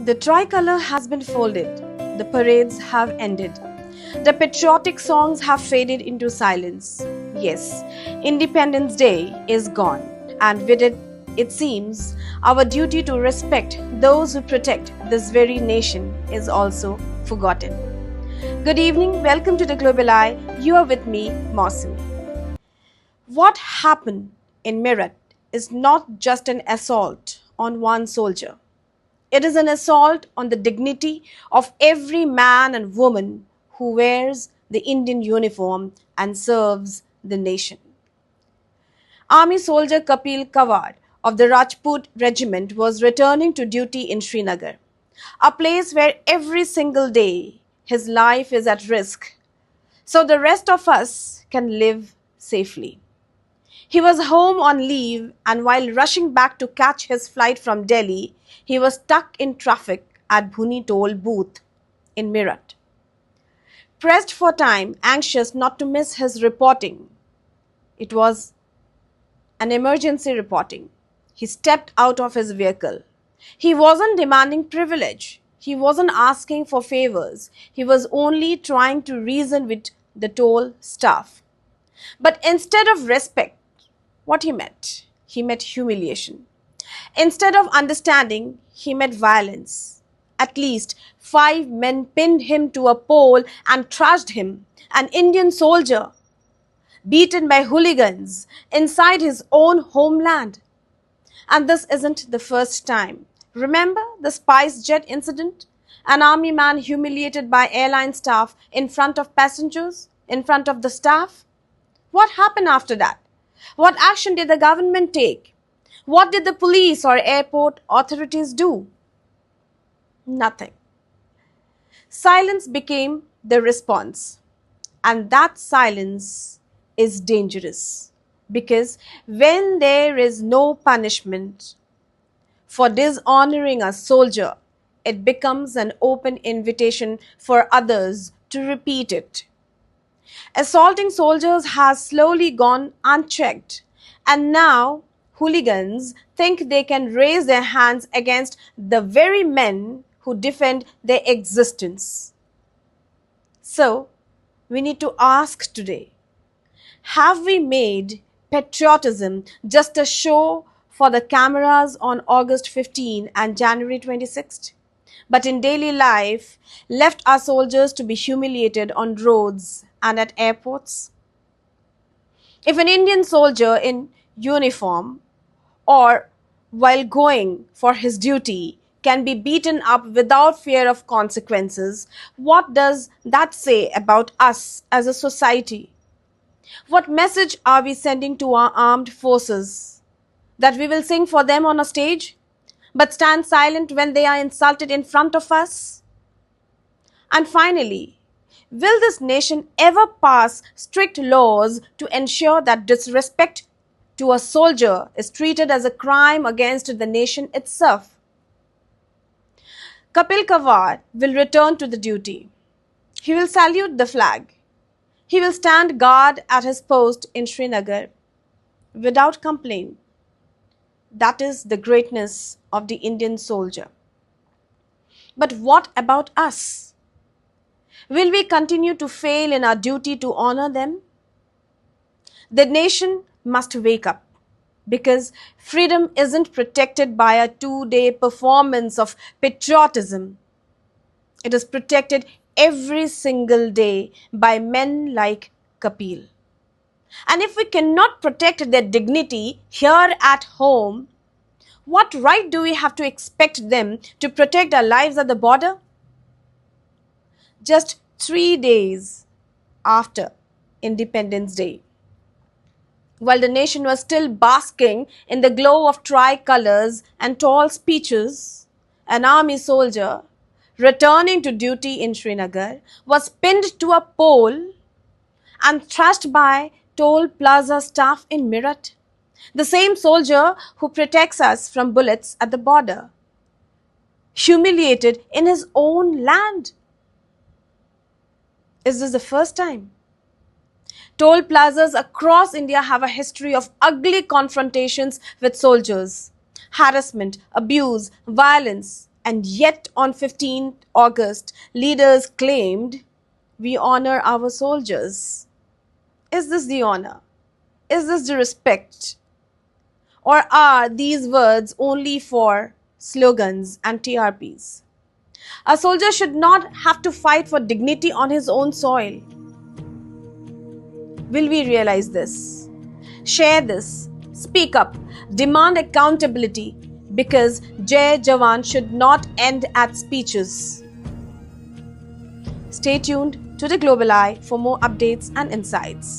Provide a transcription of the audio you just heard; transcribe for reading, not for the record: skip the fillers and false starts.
The tricolour has been folded, the parades have ended, the patriotic songs have faded into silence. Yes, Independence Day is gone, and with it, it seems, our duty to respect those who protect this very nation is also forgotten. Good evening, welcome to the Global Eye. You are with me, Mousumi. What happened in Meerut is not just an assault on one soldier. It is an assault on the dignity of every man and woman who wears the Indian uniform and serves the nation. Army soldier Kapil Kavad of the Rajput Regiment was returning to duty in Srinagar, a place where every single day his life is at risk, so the rest of us can live safely. He was home on leave, and while rushing back to catch his flight from Delhi, he was stuck in traffic at Bhuni toll booth in Meerut. Pressed for time, anxious not to miss his reporting, it was an emergency reporting. He stepped out of his vehicle. He wasn't demanding privilege. He wasn't asking for favors. He was only trying to reason with the toll staff. But instead of respect, what he met? He met humiliation. Instead of understanding, he met violence. At least 5 men pinned him to a pole and thrashed him, an Indian soldier, beaten by hooligans inside his own homeland. And this isn't the first time. Remember the spice jet incident? An army man humiliated by airline staff in front of passengers, in front of the staff? What happened after that? What action did the government take? What did the police or airport authorities do? Nothing. Silence became the response. And that silence is dangerous. Because when there is no punishment for dishonoring a soldier, it becomes an open invitation for others to repeat it. Assaulting soldiers has slowly gone unchecked, and now hooligans think they can raise their hands against the very men who defend their existence. So, we need to ask today, have we made patriotism just a show for the cameras on August 15 and January 26th? But in daily life, left our soldiers to be humiliated on roads and at airports? If an Indian soldier in uniform or while going for his duty can be beaten up without fear of consequences, what does that say about us as a society? What message are we sending to our armed forces? That we will sing for them on a stage, but stand silent when they are insulted in front of us? And finally, will this nation ever pass strict laws to ensure that disrespect to a soldier is treated as a crime against the nation itself? Kapil Kavad will return to the duty. He will salute the flag. He will stand guard at his post in Srinagar without complaint. That is the greatness of the Indian soldier. But what about us? Will we continue to fail in our duty to honor them? The nation must wake up, because freedom isn't protected by a 2-day performance of patriotism. It is protected every single day by men like Kapil. And if we cannot protect their dignity here at home, what right do we have to expect them to protect our lives at the border? Just 3 days after Independence Day, while the nation was still basking in the glow of tricolours and tall speeches, an army soldier returning to duty in Srinagar was pinned to a pole and thrashed by toll plaza staff in Meerut. The same soldier who protects us from bullets at the border, humiliated in his own land. Is this the first time? Toll plazas across India have a history of ugly confrontations with soldiers, harassment, abuse, violence, And yet on 15th August, leaders claimed, "We honor our soldiers." Is this the honor? Is this the respect? Or are these words only for slogans and TRPs? A soldier should not have to fight for dignity on his own soil. Will we realize this? Share this, speak up, demand accountability, because Jai Jawan should not end at speeches. Stay tuned to The Global Eye for more updates and insights.